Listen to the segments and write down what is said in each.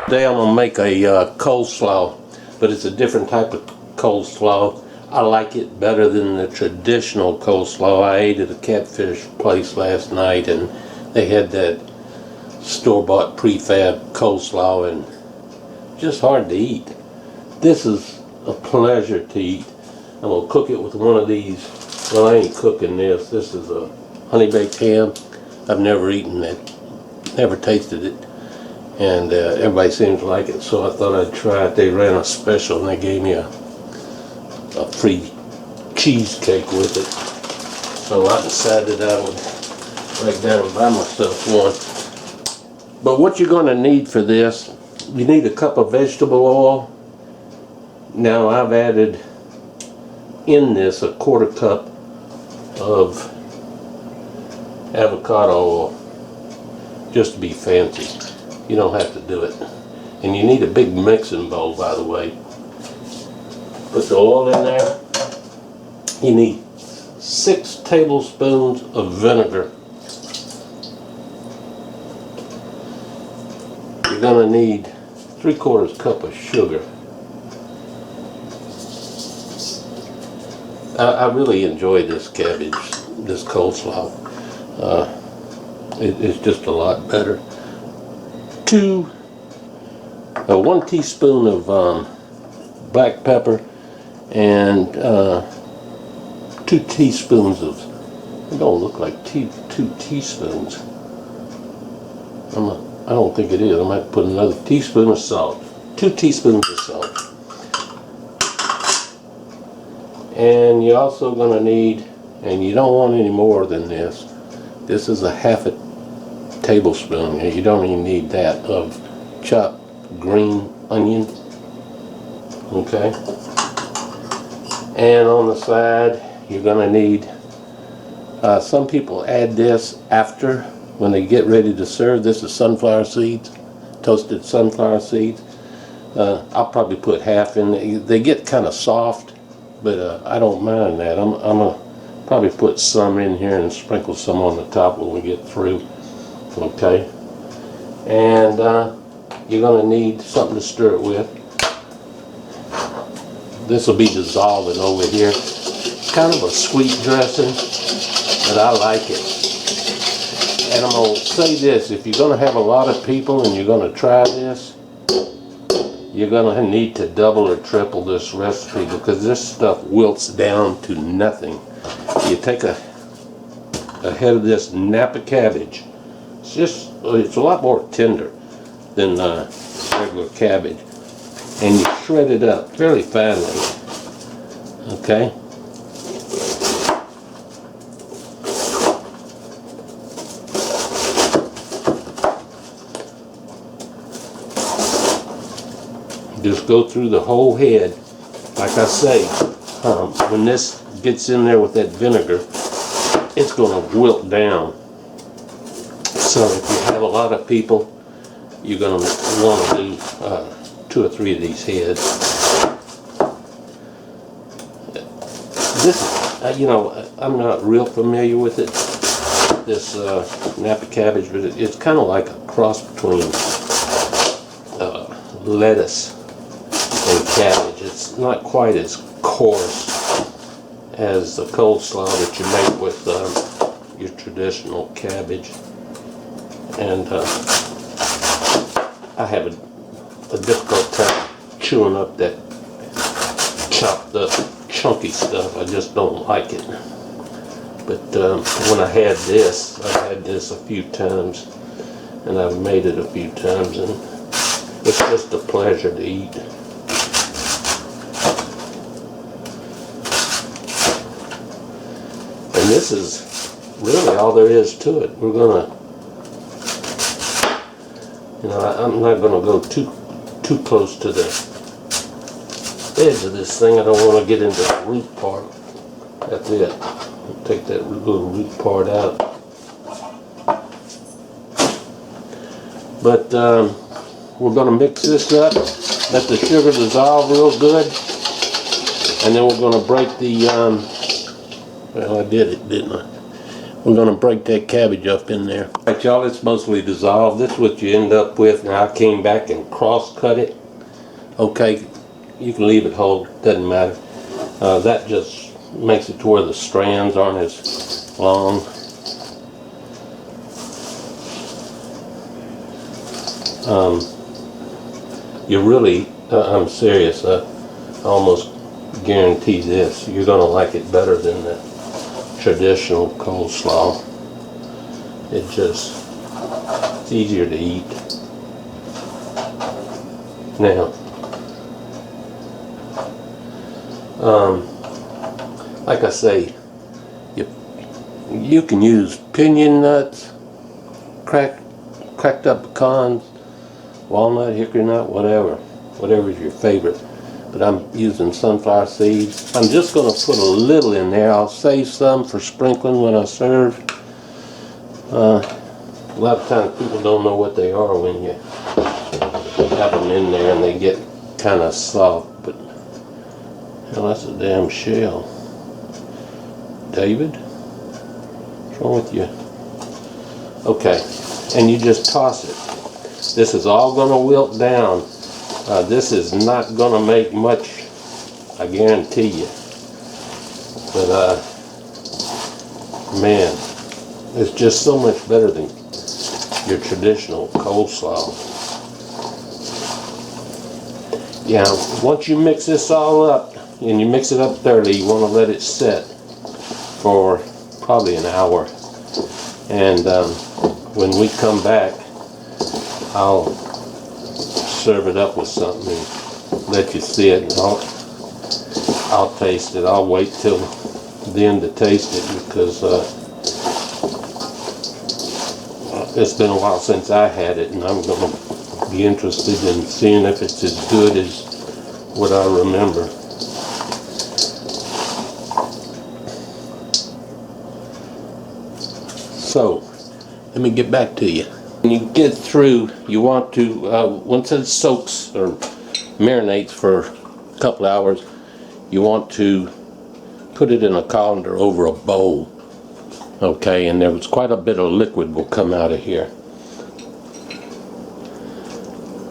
Today I'm going to make a coleslaw, but it's a different type of coleslaw. I like it better than the traditional coleslaw. I ate at a catfish place last night and they had that store-bought prefab coleslaw and just hard to eat. This is a pleasure to eat. I'm going to cook it with one of these. Well, I ain't cooking this. This is a honey baked ham. I've never eaten it, never tasted it. And everybody seems to like it, so I thought I'd try it. They ran a special and they gave me a free cheesecake with it. So I decided I would break down and buy myself one. But what you're going to need for this, you need a cup of vegetable oil. Now I've added in this a 1/4 cup of avocado oil, just to be fancy. You don't have to do it. And you need a big mixing bowl, by the way. Put the oil in there. You need 6 tablespoons of vinegar. You're going to need 3/4 cup of sugar. I really enjoy this cabbage, this coleslaw. It's just a lot better. 1 teaspoon of black pepper and 2 teaspoons of, it don't look like 2 teaspoons. I don't think it is. I might put another teaspoon of salt. 2 teaspoons of salt. And you're also going to need, and you don't want any more than this, this is a 1/2 tablespoon, and you don't even need that, of chopped green onion. Okay? And on the side, you're going to need, some people add this after, when they get ready to serve. This is sunflower seeds, toasted sunflower seeds. I'll probably put half in. They get kind of soft, but I don't mind that. I'm going to probably put some in here and sprinkle some on the top when we get through. Okay? And you're going to need something to stir it with. This will be dissolving over here. It's kind of a sweet dressing, but I like it. And I'm going to say this, if you're going to have a lot of people and you're going to try this, you're going to need to double or triple this recipe, because this stuff wilts down to nothing. You take a head of this Nappa cabbage. It's a lot more tender than regular cabbage, and you shred it up fairly finely. Okay? Just go through the whole head. Like I say, when this gets in there with that vinegar, it's going to wilt down. So if you have a lot of people, you're going to want to do 2 or 3 of these heads. This is, I'm not real familiar with it, this Nappa cabbage, but it's kind of like a cross between lettuce and cabbage. It's not quite as coarse as the coleslaw that you make with your traditional cabbage. And I have a difficult time chewing up that chopped up chunky stuff. I just don't like it. But when I had this, I've had this a few times, and I've made it a few times, and it's just a pleasure to eat. And this is really all there is to it. We're gonna, I'm not gonna go too close to the edge of this thing. I don't want to get into the root part. That's it. Take that little root part out. But we're going to mix this up, let the sugar dissolve real good, and then we're going to break the, well, I did it, didn't I? We're going to break that cabbage up in there. Alright y'all, it's mostly dissolved. This is what you end up with. Now I came back and cross-cut it. Okay, you can leave it whole, doesn't matter. That just makes it to where the strands aren't as long. You really, I'm serious, I almost guarantee this, you're going to like it better than the traditional coleslaw. It's easier to eat. Now, like I say, you can use pinion nuts, cracked up pecans, walnut, hickory nut, whatever's your favorite. But I'm using sunflower seeds. I'm just going to put a little in there. I'll save some for sprinkling when I serve. A lot of times people don't know what they are when you have them in there and they get kind of soft. But hell, that's a damn shell. David? What's wrong with you? Okay, and you just toss it. This is all going to wilt down. This is not going to make much, I guarantee you. But man, it's just so much better than your traditional coleslaw. Yeah, once you mix this all up, and you mix it up thoroughly, you want to let it set for probably an hour. And when we come back, I'll serve it up with something and let you see it, and I'll taste it. I'll wait till then to taste it because it's been a while since I had it, and I'm going to be interested in seeing if it's as good as what I remember. So, let me get back to you. When you get through, you want to, once it soaks or marinates for a couple hours, you want to put it in a colander over a bowl. Okay, and there's quite a bit of liquid will come out of here.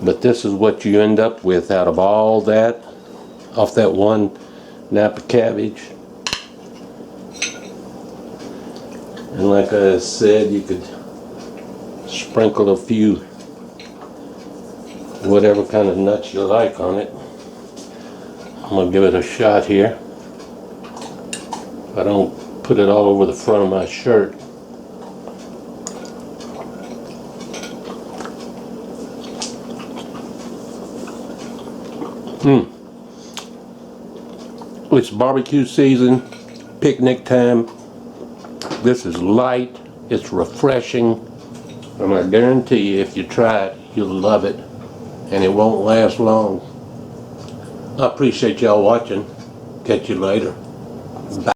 But this is what you end up with out of all that, off that one Nappa cabbage. And like I said, you could sprinkle a few whatever kind of nuts you like on it. I'm going to give it a shot here. I don't put it all over the front of my shirt. It's barbecue season, picnic time. This is light, it's refreshing, and I guarantee you if you try it, you'll love it, and it won't last long. I appreciate y'all watching. Catch you later. Bye.